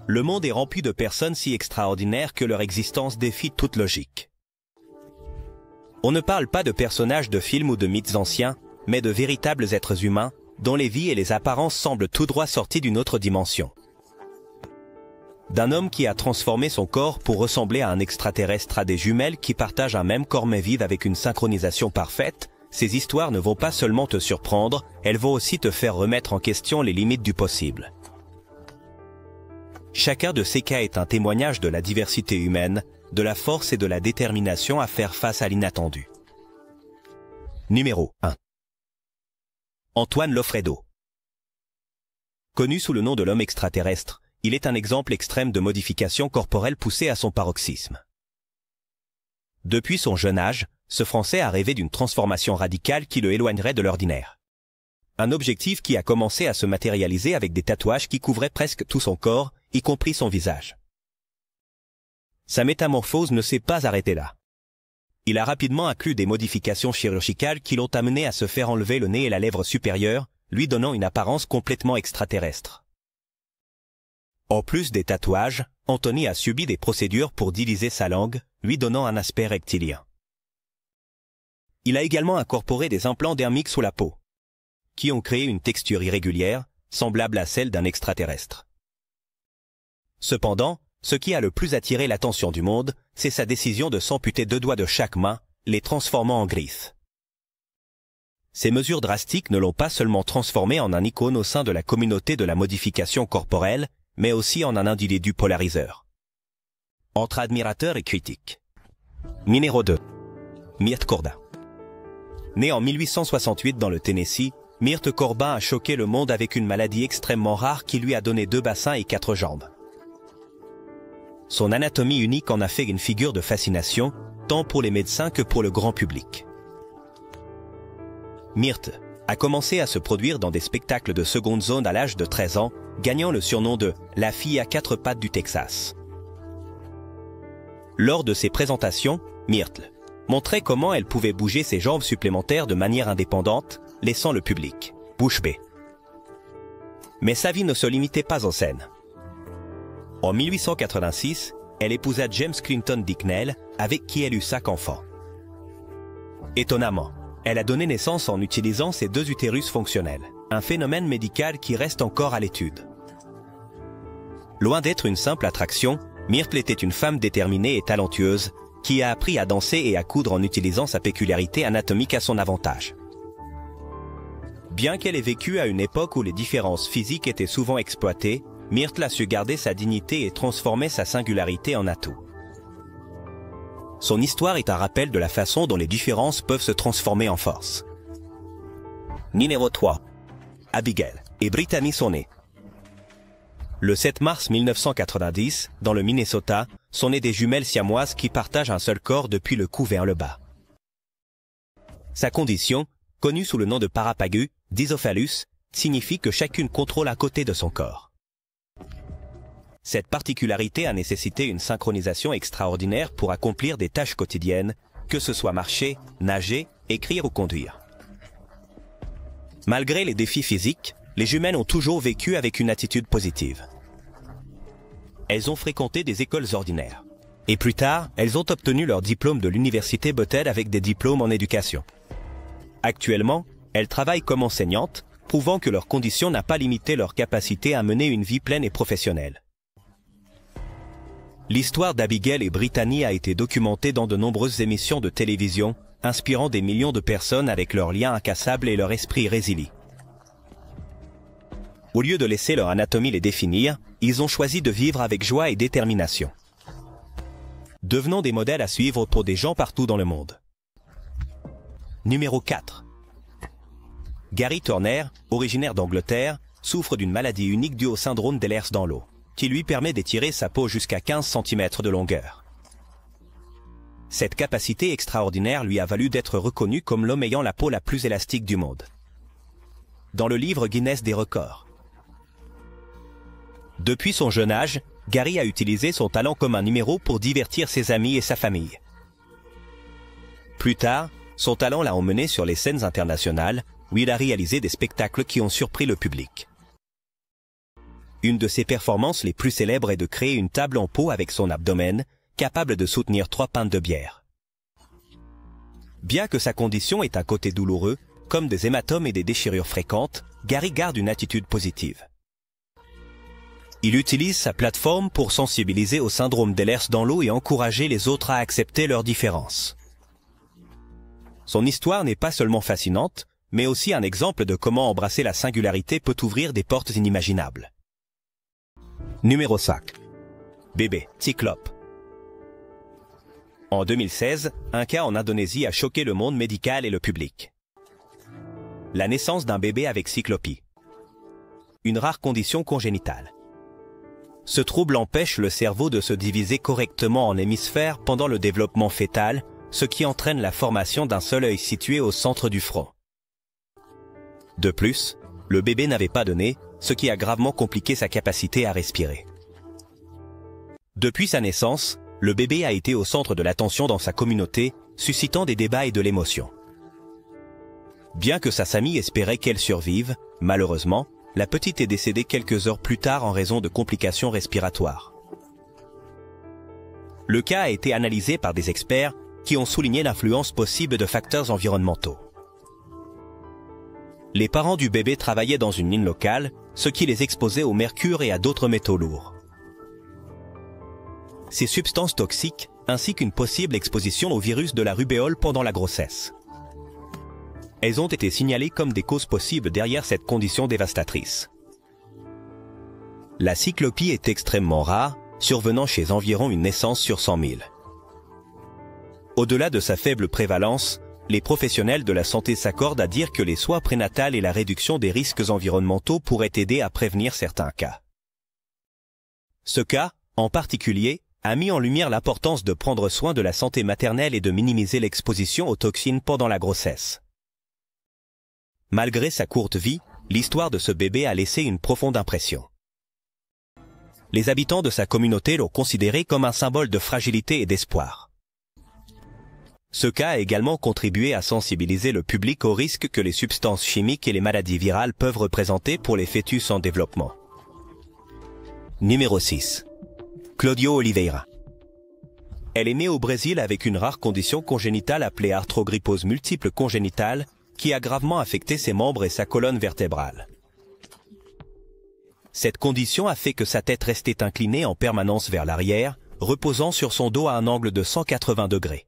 Le monde est rempli de personnes si extraordinaires que leur existence défie toute logique. On ne parle pas de personnages de films ou de mythes anciens, mais de véritables êtres humains, dont les vies et les apparences semblent tout droit sortis d'une autre dimension. D'un homme qui a transformé son corps pour ressembler à un extraterrestre à des jumelles qui partagent un même corps mais vivent avec une synchronisation parfaite, ces histoires ne vont pas seulement te surprendre, elles vont aussi te faire remettre en question les limites du possible. Chacun de ces cas est un témoignage de la diversité humaine, de la force et de la détermination à faire face à l'inattendu. Numéro 1. Antoine Loffredo. Connu sous le nom de l'homme extraterrestre, il est un exemple extrême de modification corporelle poussée à son paroxysme. Depuis son jeune âge, ce Français a rêvé d'une transformation radicale qui le éloignerait de l'ordinaire. Un objectif qui a commencé à se matérialiser avec des tatouages qui couvraient presque tout son corps, y compris son visage. Sa métamorphose ne s'est pas arrêtée là. Il a rapidement inclus des modifications chirurgicales qui l'ont amené à se faire enlever le nez et la lèvre supérieure, lui donnant une apparence complètement extraterrestre. En plus des tatouages, Anthony a subi des procédures pour diviser sa langue, lui donnant un aspect reptilien. Il a également incorporé des implants dermiques sous la peau, qui ont créé une texture irrégulière, semblable à celle d'un extraterrestre. Cependant, ce qui a le plus attiré l'attention du monde, c'est sa décision de s'amputer 2 doigts de chaque main, les transformant en griffes. Ces mesures drastiques ne l'ont pas seulement transformé en un icône au sein de la communauté de la modification corporelle, mais aussi en un individu polariseur. Entre admirateurs et critiques. Numéro 2. Myrte Corbin. Né en 1868 dans le Tennessee, Myrte Corbin a choqué le monde avec une maladie extrêmement rare qui lui a donné 2 bassins et 4 jambes. Son anatomie unique en a fait une figure de fascination, tant pour les médecins que pour le grand public. Myrte a commencé à se produire dans des spectacles de seconde zone à l'âge de 13 ans, gagnant le surnom de « la fille à 4 pattes du Texas ». Lors de ses présentations, Myrte montrait comment elle pouvait bouger ses jambes supplémentaires de manière indépendante, laissant le public bouche bée. Mais sa vie ne se limitait pas en scène. En 1886, elle épousa James Clinton Dicknell, avec qui elle eut 5 enfants. Étonnamment, elle a donné naissance en utilisant ses 2 utérus fonctionnels, un phénomène médical qui reste encore à l'étude. Loin d'être une simple attraction, Myrtle était une femme déterminée et talentueuse, qui a appris à danser et à coudre en utilisant sa peculiarité anatomique à son avantage. Bien qu'elle ait vécu à une époque où les différences physiques étaient souvent exploitées, Myrtle a su garder sa dignité et transformer sa singularité en atout. Son histoire est un rappel de la façon dont les différences peuvent se transformer en force. Numéro 3. Abigail et Brittany sont nées. Le 7 mars 1990, dans le Minnesota, sont nées des jumelles siamoises qui partagent un seul corps depuis le cou vers le bas. Sa condition, connue sous le nom de parapagus, d'isophallus, signifie que chacune contrôle un côté de son corps. Cette particularité a nécessité une synchronisation extraordinaire pour accomplir des tâches quotidiennes, que ce soit marcher, nager, écrire ou conduire. Malgré les défis physiques, les jumelles ont toujours vécu avec une attitude positive. Elles ont fréquenté des écoles ordinaires. Et plus tard, elles ont obtenu leur diplôme de l'université Bethel avec des diplômes en éducation. Actuellement, elles travaillent comme enseignantes, prouvant que leur condition n'a pas limité leur capacité à mener une vie pleine et professionnelle. L'histoire d'Abigail et Brittany a été documentée dans de nombreuses émissions de télévision, inspirant des millions de personnes avec leurs liens incassables et leur esprit résilient. Au lieu de laisser leur anatomie les définir, ils ont choisi de vivre avec joie et détermination. Devenons des modèles à suivre pour des gens partout dans le monde. Numéro 4. Gary Turner, originaire d'Angleterre, souffre d'une maladie unique due au syndrome d'Ehlers-Danlos, qui lui permet d'étirer sa peau jusqu'à 15 cm de longueur. Cette capacité extraordinaire lui a valu d'être reconnu comme l'homme ayant la peau la plus élastique du monde, dans le livre Guinness des records. Depuis son jeune âge, Gary a utilisé son talent comme un numéro pour divertir ses amis et sa famille. Plus tard, son talent l'a emmené sur les scènes internationales, où il a réalisé des spectacles qui ont surpris le public. Une de ses performances les plus célèbres est de créer une table en peau avec son abdomen, capable de soutenir 3 pintes de bière. Bien que sa condition ait un côté douloureux, comme des hématomes et des déchirures fréquentes, Gary garde une attitude positive. Il utilise sa plateforme pour sensibiliser au syndrome d'Ehlers-Danlos et encourager les autres à accepter leurs différences. Son histoire n'est pas seulement fascinante, mais aussi un exemple de comment embrasser la singularité peut ouvrir des portes inimaginables. Numéro 5. Bébé, cyclope. En 2016, un cas en Indonésie a choqué le monde médical et le public. La naissance d'un bébé avec cyclopie. Une rare condition congénitale. Ce trouble empêche le cerveau de se diviser correctement en hémisphères pendant le développement fœtal, ce qui entraîne la formation d'un seul œil situé au centre du front. De plus, le bébé n'avait pas de nez, ce qui a gravement compliqué sa capacité à respirer. Depuis sa naissance, le bébé a été au centre de l'attention dans sa communauté, suscitant des débats et de l'émotion. Bien que sa famille espérait qu'elle survive, malheureusement, la petite est décédée quelques heures plus tard en raison de complications respiratoires. Le cas a été analysé par des experts qui ont souligné l'influence possible de facteurs environnementaux. Les parents du bébé travaillaient dans une mine locale, ce qui les exposait au mercure et à d'autres métaux lourds. Ces substances toxiques, ainsi qu'une possible exposition au virus de la rubéole pendant la grossesse. Elles ont été signalées comme des causes possibles derrière cette condition dévastatrice. La cyclopie est extrêmement rare, survenant chez environ une naissance sur 100 000. Au-delà de sa faible prévalence, les professionnels de la santé s'accordent à dire que les soins prénatals et la réduction des risques environnementaux pourraient aider à prévenir certains cas. Ce cas, en particulier, a mis en lumière l'importance de prendre soin de la santé maternelle et de minimiser l'exposition aux toxines pendant la grossesse. Malgré sa courte vie, l'histoire de ce bébé a laissé une profonde impression. Les habitants de sa communauté l'ont considéré comme un symbole de fragilité et d'espoir. Ce cas a également contribué à sensibiliser le public aux risques que les substances chimiques et les maladies virales peuvent représenter pour les fœtus en développement. Numéro 6. Claudio Oliveira. Elle est née au Brésil avec une rare condition congénitale appelée arthrogrypose multiple congénitale, qui a gravement affecté ses membres et sa colonne vertébrale. Cette condition a fait que sa tête restait inclinée en permanence vers l'arrière, reposant sur son dos à un angle de 180 degrés.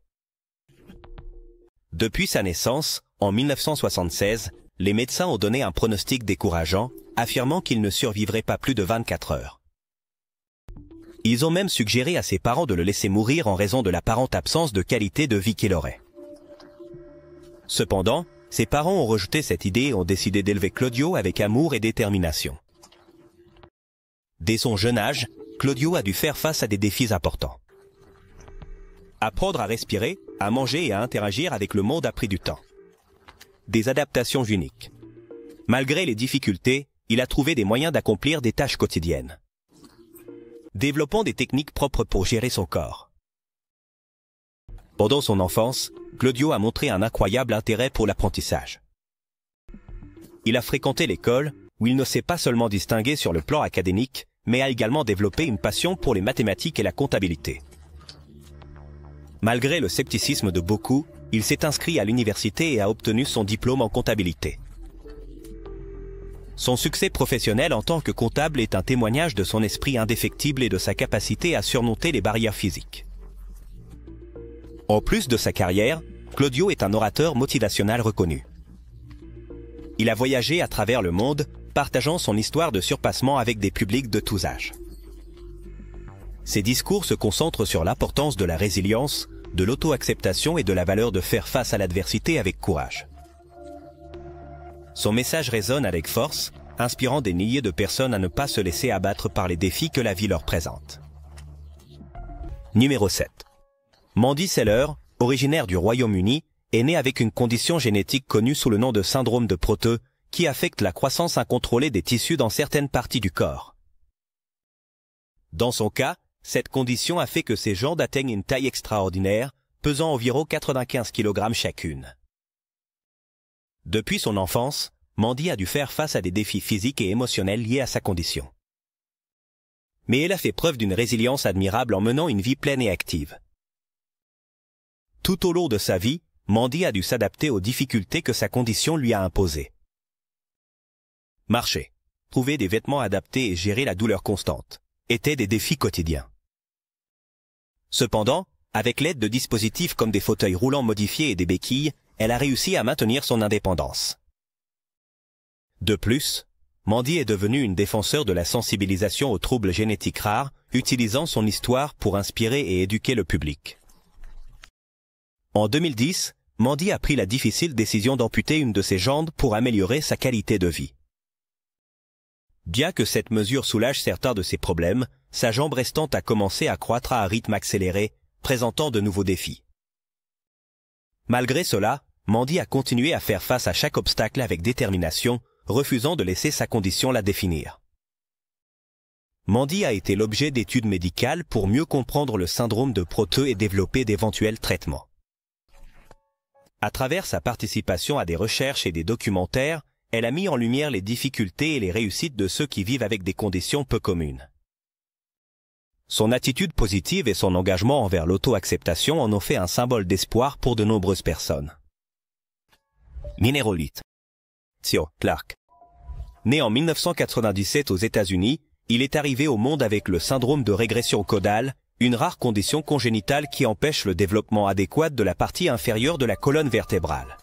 Depuis sa naissance, en 1976, les médecins ont donné un pronostic décourageant, affirmant qu'il ne survivrait pas plus de 24 heures. Ils ont même suggéré à ses parents de le laisser mourir en raison de l'apparente absence de qualité de vie qu'il aurait. Cependant, ses parents ont rejeté cette idée et ont décidé d'élever Claudio avec amour et détermination. Dès son jeune âge, Claudio a dû faire face à des défis importants. Apprendre à respirer, à manger et à interagir avec le monde a pris du temps. Des adaptations uniques. Malgré les difficultés, il a trouvé des moyens d'accomplir des tâches quotidiennes. Développant des techniques propres pour gérer son corps. Pendant son enfance, Claudio a montré un incroyable intérêt pour l'apprentissage. Il a fréquenté l'école, où il ne s'est pas seulement distingué sur le plan académique, mais a également développé une passion pour les mathématiques et la comptabilité. Malgré le scepticisme de beaucoup, il s'est inscrit à l'université et a obtenu son diplôme en comptabilité. Son succès professionnel en tant que comptable est un témoignage de son esprit indéfectible et de sa capacité à surmonter les barrières physiques. En plus de sa carrière, Claudio est un orateur motivationnel reconnu. Il a voyagé à travers le monde, partageant son histoire de surpassement avec des publics de tous âges. Ses discours se concentrent sur l'importance de la résilience, de l'auto-acceptation et de la valeur de faire face à l'adversité avec courage. Son message résonne avec force, inspirant des milliers de personnes à ne pas se laisser abattre par les défis que la vie leur présente. Numéro 7. Mandy Seller, originaire du Royaume-Uni, est née avec une condition génétique connue sous le nom de syndrome de Proteus, qui affecte la croissance incontrôlée des tissus dans certaines parties du corps. Dans son cas, cette condition a fait que ses jambes atteignent une taille extraordinaire, pesant environ 95 kg chacune. Depuis son enfance, Mandy a dû faire face à des défis physiques et émotionnels liés à sa condition. mais elle a fait preuve d'une résilience admirable en menant une vie pleine et active. Tout au long de sa vie, Mandy a dû s'adapter aux difficultés que sa condition lui a imposées. Marcher, trouver des vêtements adaptés et gérer la douleur constante étaient des défis quotidiens. Cependant, avec l'aide de dispositifs comme des fauteuils roulants modifiés et des béquilles, elle a réussi à maintenir son indépendance. De plus, Mandy est devenue une défenseur de la sensibilisation aux troubles génétiques rares, utilisant son histoire pour inspirer et éduquer le public. En 2010, Mandy a pris la difficile décision d'amputer une de ses jambes pour améliorer sa qualité de vie. Bien que cette mesure soulage certains de ses problèmes, sa jambe restante a commencé à croître à un rythme accéléré, présentant de nouveaux défis. Malgré cela, Mandy a continué à faire face à chaque obstacle avec détermination, refusant de laisser sa condition la définir. Mandy a été l'objet d'études médicales pour mieux comprendre le syndrome de Proteus et développer d'éventuels traitements. À travers sa participation à des recherches et des documentaires, elle a mis en lumière les difficultés et les réussites de ceux qui vivent avec des conditions peu communes. Son attitude positive et son engagement envers l'auto-acceptation en ont fait un symbole d'espoir pour de nombreuses personnes. Minérolite. Theo Clark. Né en 1997 aux États-Unis, il est arrivé au monde avec le syndrome de régression caudale, une rare condition congénitale qui empêche le développement adéquat de la partie inférieure de la colonne vertébrale.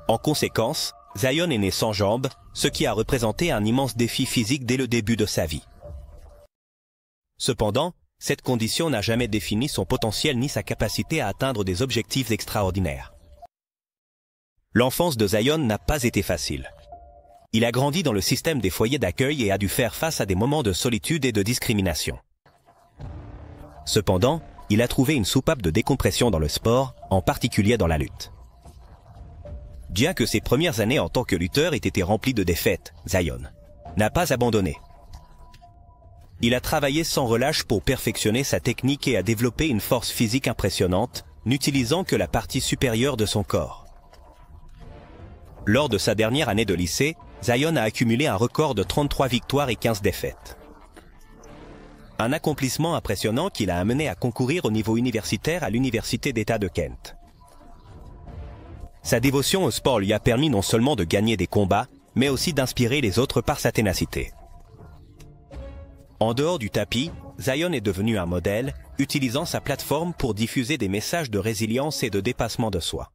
En conséquence, Zion est né sans jambes, ce qui a représenté un immense défi physique dès le début de sa vie. Cependant, cette condition n'a jamais défini son potentiel ni sa capacité à atteindre des objectifs extraordinaires. L'enfance de Zion n'a pas été facile. Il a grandi dans le système des foyers d'accueil et a dû faire face à des moments de solitude et de discrimination. Cependant, il a trouvé une soupape de décompression dans le sport, en particulier dans la lutte. Bien que ses premières années en tant que lutteur aient été remplies de défaites, Zion n'a pas abandonné. Il a travaillé sans relâche pour perfectionner sa technique et a développé une force physique impressionnante, n'utilisant que la partie supérieure de son corps. Lors de sa dernière année de lycée, Zion a accumulé un record de 33 victoires et 15 défaites. Un accomplissement impressionnant qui l'a amené à concourir au niveau universitaire à l'Université d'État de Kent. Sa dévotion au sport lui a permis non seulement de gagner des combats, mais aussi d'inspirer les autres par sa ténacité. En dehors du tapis, Zion est devenu un modèle, utilisant sa plateforme pour diffuser des messages de résilience et de dépassement de soi.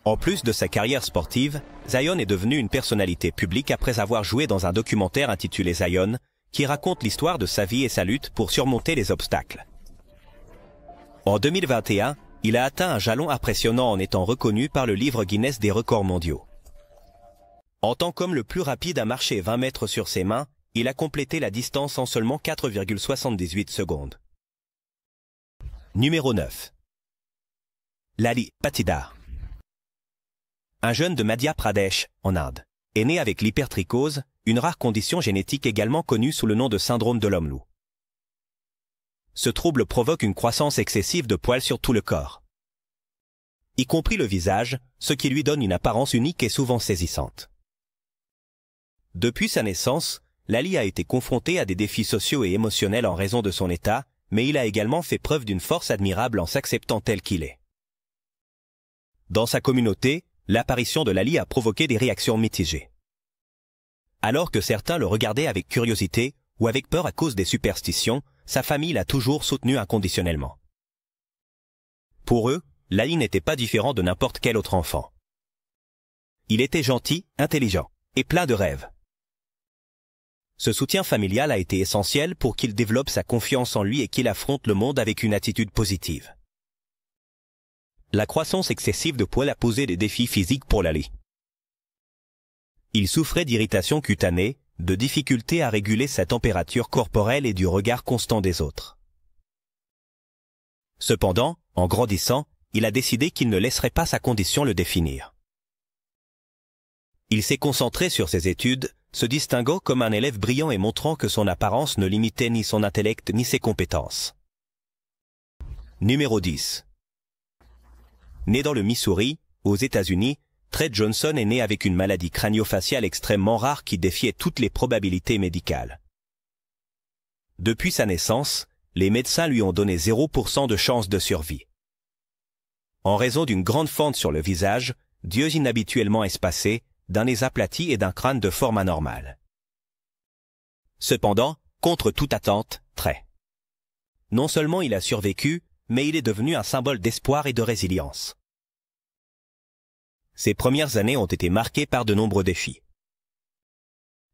En plus de sa carrière sportive, Zion est devenu une personnalité publique après avoir joué dans un documentaire intitulé Zion, qui raconte l'histoire de sa vie et sa lutte pour surmonter les obstacles. En 2021, il a atteint un jalon impressionnant en étant reconnu par le livre Guinness des records mondiaux. En tant qu'homme le plus rapide à marcher 20 mètres sur ses mains, il a complété la distance en seulement 4,78 secondes. Numéro 9. Lali Patidar. Un jeune de Madhya Pradesh, en Inde, est né avec l'hypertrichose, une rare condition génétique également connue sous le nom de syndrome de l'homme-loup. Ce trouble provoque une croissance excessive de poils sur tout le corps, y compris le visage, ce qui lui donne une apparence unique et souvent saisissante. Depuis sa naissance, Lali a été confronté à des défis sociaux et émotionnels en raison de son état, mais il a également fait preuve d'une force admirable en s'acceptant tel qu'il est. Dans sa communauté, l'apparition de Lali a provoqué des réactions mitigées. Alors que certains le regardaient avec curiosité ou avec peur à cause des superstitions, sa famille l'a toujours soutenu inconditionnellement. Pour eux, Lali n'était pas différent de n'importe quel autre enfant. Il était gentil, intelligent et plein de rêves. Ce soutien familial a été essentiel pour qu'il développe sa confiance en lui et qu'il affronte le monde avec une attitude positive. La croissance excessive de poils a posé des défis physiques pour Lali. Il souffrait d'irritations cutanées, de difficultés à réguler sa température corporelle et du regard constant des autres. Cependant, en grandissant, il a décidé qu'il ne laisserait pas sa condition le définir. Il s'est concentré sur ses études, se distinguant comme un élève brillant et montrant que son apparence ne limitait ni son intellect ni ses compétences. Numéro 10. Né dans le Missouri, aux États-Unis, Trey Johnson est né avec une maladie crânio-faciale extrêmement rare qui défiait toutes les probabilités médicales. Depuis sa naissance, les médecins lui ont donné 0% de chance de survie. En raison d'une grande fente sur le visage, d'yeux inhabituellement espacés, d'un nez aplati et d'un crâne de forme anormale. Cependant, contre toute attente, Trey. Non seulement il a survécu, mais il est devenu un symbole d'espoir et de résilience. Ses premières années ont été marquées par de nombreux défis.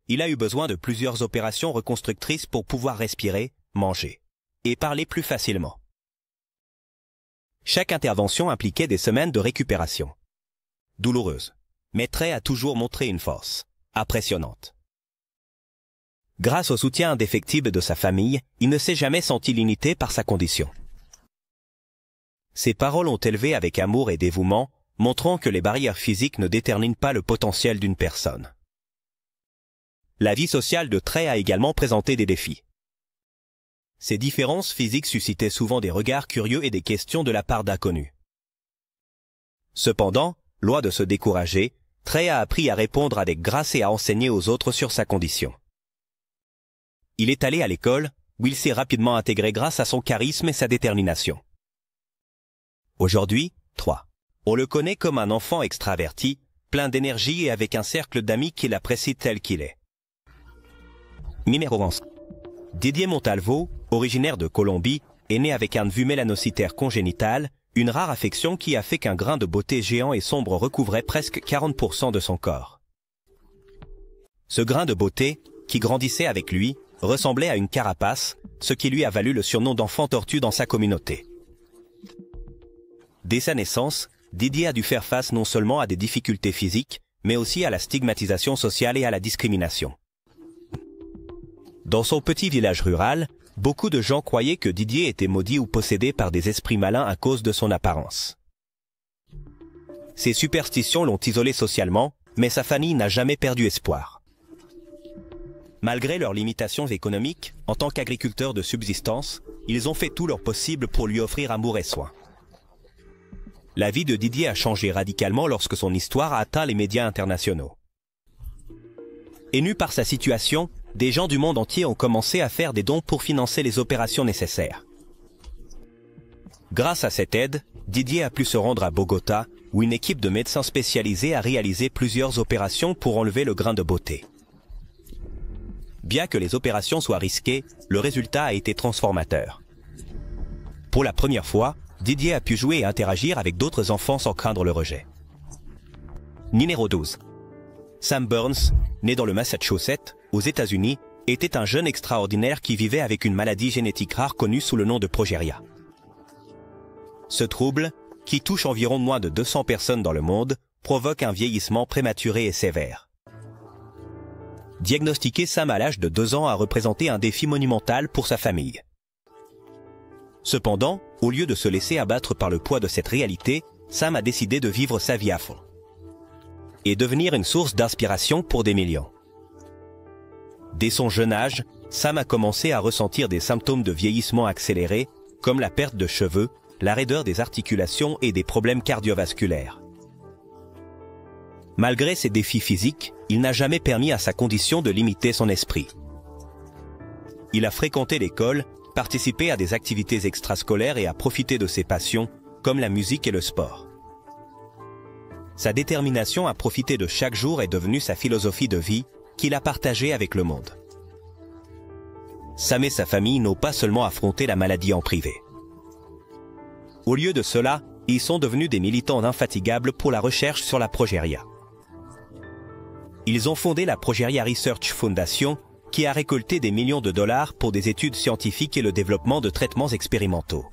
Il a eu besoin de plusieurs opérations reconstructrices pour pouvoir respirer, manger et parler plus facilement. Chaque intervention impliquait des semaines de récupération. Douloureuse, mais Trey a toujours montré une force impressionnante. Grâce au soutien indéfectible de sa famille, il ne s'est jamais senti limité par sa condition. Ses paroles ont élevé avec amour et dévouement, montrant que les barrières physiques ne déterminent pas le potentiel d'une personne. La vie sociale de Trey a également présenté des défis. Ces différences physiques suscitaient souvent des regards curieux et des questions de la part d'inconnus. Cependant, loin de se décourager, Trey a appris à répondre avec grâce et à enseigner aux autres sur sa condition. Il est allé à l'école, où il s'est rapidement intégré grâce à son charisme et sa détermination. Aujourd'hui, 3. On le connaît comme un enfant extraverti, plein d'énergie et avec un cercle d'amis qui l'apprécient tel qu'il est. Numéro 11. Didier Montalvo, originaire de Colombie, est né avec un neveu mélanocytaire congénital, une rare affection qui a fait qu'un grain de beauté géant et sombre recouvrait presque 40% de son corps. Ce grain de beauté, qui grandissait avec lui, ressemblait à une carapace, ce qui lui a valu le surnom d'enfant tortue dans sa communauté. Dès sa naissance, Didier a dû faire face non seulement à des difficultés physiques, mais aussi à la stigmatisation sociale et à la discrimination. Dans son petit village rural, beaucoup de gens croyaient que Didier était maudit ou possédé par des esprits malins à cause de son apparence. Ces superstitions l'ont isolé socialement, mais sa famille n'a jamais perdu espoir. Malgré leurs limitations économiques, en tant qu'agriculteurs de subsistance, ils ont fait tout leur possible pour lui offrir amour et soin. La vie de Didier a changé radicalement lorsque son histoire a atteint les médias internationaux. Ému par sa situation, des gens du monde entier ont commencé à faire des dons pour financer les opérations nécessaires. Grâce à cette aide, Didier a pu se rendre à Bogota, où une équipe de médecins spécialisés a réalisé plusieurs opérations pour enlever le grain de beauté. Bien que les opérations soient risquées, le résultat a été transformateur. Pour la première fois, Didier a pu jouer et interagir avec d'autres enfants sans craindre le rejet. Numéro 12. Sam Burns, né dans le Massachusetts, aux États-Unis, était un jeune extraordinaire qui vivait avec une maladie génétique rare connue sous le nom de progéria. Ce trouble, qui touche environ moins de 200 personnes dans le monde, provoque un vieillissement prématuré et sévère. Diagnostiqué, Sam à l'âge de 2 ans a représenté un défi monumental pour sa famille. Cependant, au lieu de se laisser abattre par le poids de cette réalité, Sam a décidé de vivre sa vie à fond et devenir une source d'inspiration pour des millions. Dès son jeune âge, Sam a commencé à ressentir des symptômes de vieillissement accéléré, comme la perte de cheveux, la raideur des articulations et des problèmes cardiovasculaires. Malgré ses défis physiques, il n'a jamais permis à sa condition de limiter son esprit. Il a fréquenté l'école, participé à des activités extrascolaires et a profité de ses passions, comme la musique et le sport. Sa détermination à profiter de chaque jour est devenue sa philosophie de vie, qu'il a partagée avec le monde. Sam et sa famille n'ont pas seulement affronté la maladie en privé. Au lieu de cela, ils sont devenus des militants infatigables pour la recherche sur la progéria. Ils ont fondé la Progéria Research Foundation, qui a récolté des millions de dollars pour des études scientifiques et le développement de traitements expérimentaux.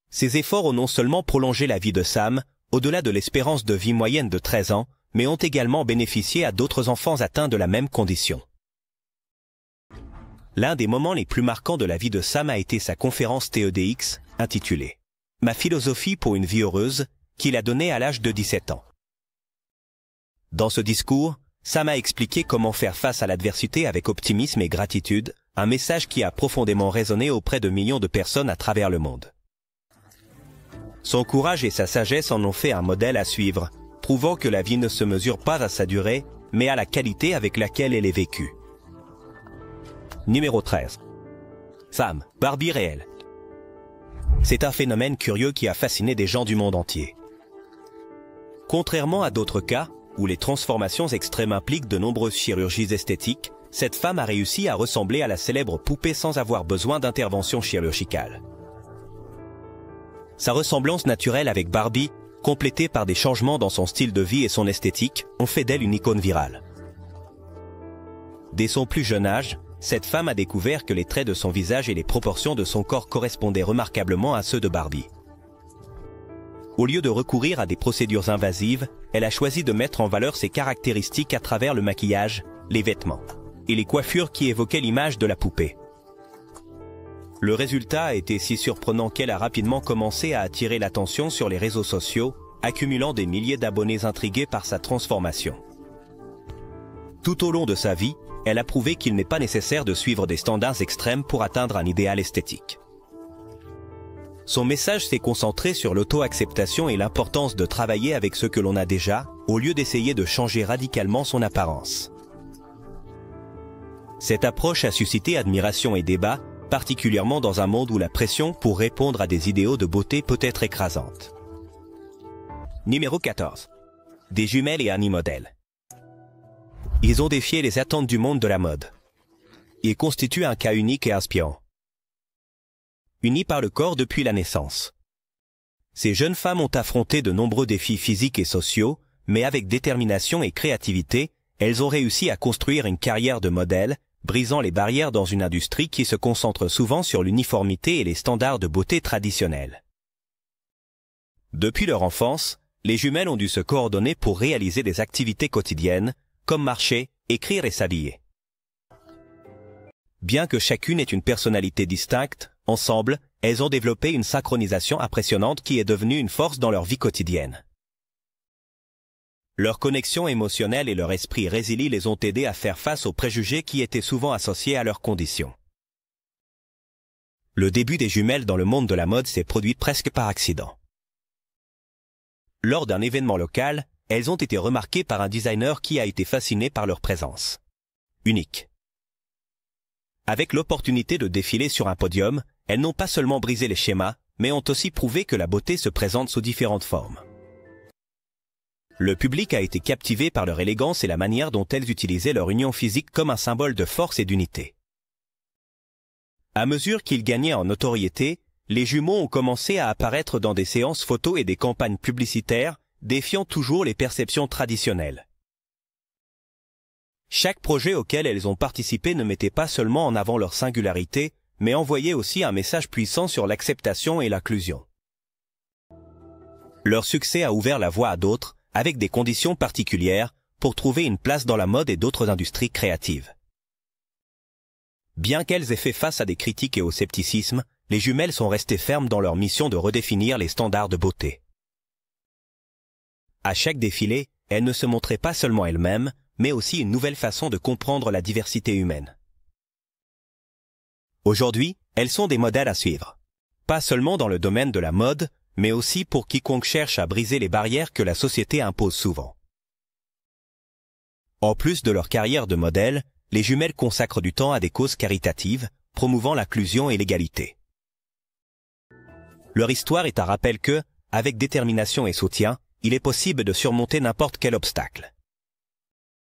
Ces efforts ont non seulement prolongé la vie de Sam, au-delà de l'espérance de vie moyenne de 13 ans, mais ont également bénéficié à d'autres enfants atteints de la même condition. L'un des moments les plus marquants de la vie de Sam a été sa conférence TEDx, intitulée « Ma philosophie pour une vie heureuse », qu'il a donnée à l'âge de 17 ans. Dans ce discours, Sam a expliqué comment faire face à l'adversité avec optimisme et gratitude, un message qui a profondément résonné auprès de millions de personnes à travers le monde. Son courage et sa sagesse en ont fait un modèle à suivre, prouvant que la vie ne se mesure pas à sa durée, mais à la qualité avec laquelle elle est vécue. Numéro 13. Sam, Barbie réelle. C'est un phénomène curieux qui a fasciné des gens du monde entier. Contrairement à d'autres cas, où les transformations extrêmes impliquent de nombreuses chirurgies esthétiques, cette femme a réussi à ressembler à la célèbre poupée sans avoir besoin d'intervention chirurgicale. Sa ressemblance naturelle avec Barbie, complétée par des changements dans son style de vie et son esthétique, ont fait d'elle une icône virale. Dès son plus jeune âge, cette femme a découvert que les traits de son visage et les proportions de son corps correspondaient remarquablement à ceux de Barbie. Au lieu de recourir à des procédures invasives, elle a choisi de mettre en valeur ses caractéristiques à travers le maquillage, les vêtements et les coiffures qui évoquaient l'image de la poupée. Le résultat a été si surprenant qu'elle a rapidement commencé à attirer l'attention sur les réseaux sociaux, accumulant des milliers d'abonnés intrigués par sa transformation. Tout au long de sa vie, elle a prouvé qu'il n'est pas nécessaire de suivre des standards extrêmes pour atteindre un idéal esthétique. Son message s'est concentré sur l'auto-acceptation et l'importance de travailler avec ce que l'on a déjà, au lieu d'essayer de changer radicalement son apparence. Cette approche a suscité admiration et débat, particulièrement dans un monde où la pression pour répondre à des idéaux de beauté peut être écrasante. Numéro 14. Des jumelles et Annie modèle. Ils ont défié les attentes du monde de la mode. Ils constituent un cas unique et inspirant. Unis par le corps depuis la naissance. Ces jeunes femmes ont affronté de nombreux défis physiques et sociaux, mais avec détermination et créativité, elles ont réussi à construire une carrière de modèle, brisant les barrières dans une industrie qui se concentre souvent sur l'uniformité et les standards de beauté traditionnels. Depuis leur enfance, les jumelles ont dû se coordonner pour réaliser des activités quotidiennes, comme marcher, écrire et s'habiller. Bien que chacune ait une personnalité distincte, ensemble, elles ont développé une synchronisation impressionnante qui est devenue une force dans leur vie quotidienne. Leur connexion émotionnelle et leur esprit résilient les ont aidés à faire face aux préjugés qui étaient souvent associés à leurs conditions. Le début des jumelles dans le monde de la mode s'est produit presque par accident. Lors d'un événement local, elles ont été remarquées par un designer qui a été fasciné par leur présence. Unique. Avec l'opportunité de défiler sur un podium, elles n'ont pas seulement brisé les schémas, mais ont aussi prouvé que la beauté se présente sous différentes formes. Le public a été captivé par leur élégance et la manière dont elles utilisaient leur union physique comme un symbole de force et d'unité. À mesure qu'ils gagnaient en notoriété, les jumeaux ont commencé à apparaître dans des séances photos et des campagnes publicitaires, défiant toujours les perceptions traditionnelles. Chaque projet auquel elles ont participé ne mettait pas seulement en avant leur singularité, mais envoyait aussi un message puissant sur l'acceptation et l'inclusion. Leur succès a ouvert la voie à d'autres, avec des conditions particulières, pour trouver une place dans la mode et d'autres industries créatives. Bien qu'elles aient fait face à des critiques et au scepticisme, les jumelles sont restées fermes dans leur mission de redéfinir les standards de beauté. À chaque défilé, elles ne se montraient pas seulement elles-mêmes, mais aussi une nouvelle façon de comprendre la diversité humaine. Aujourd'hui, elles sont des modèles à suivre. Pas seulement dans le domaine de la mode, mais aussi pour quiconque cherche à briser les barrières que la société impose souvent. En plus de leur carrière de modèle, les jumelles consacrent du temps à des causes caritatives, promouvant l'inclusion et l'égalité. Leur histoire est un rappel que, avec détermination et soutien, il est possible de surmonter n'importe quel obstacle.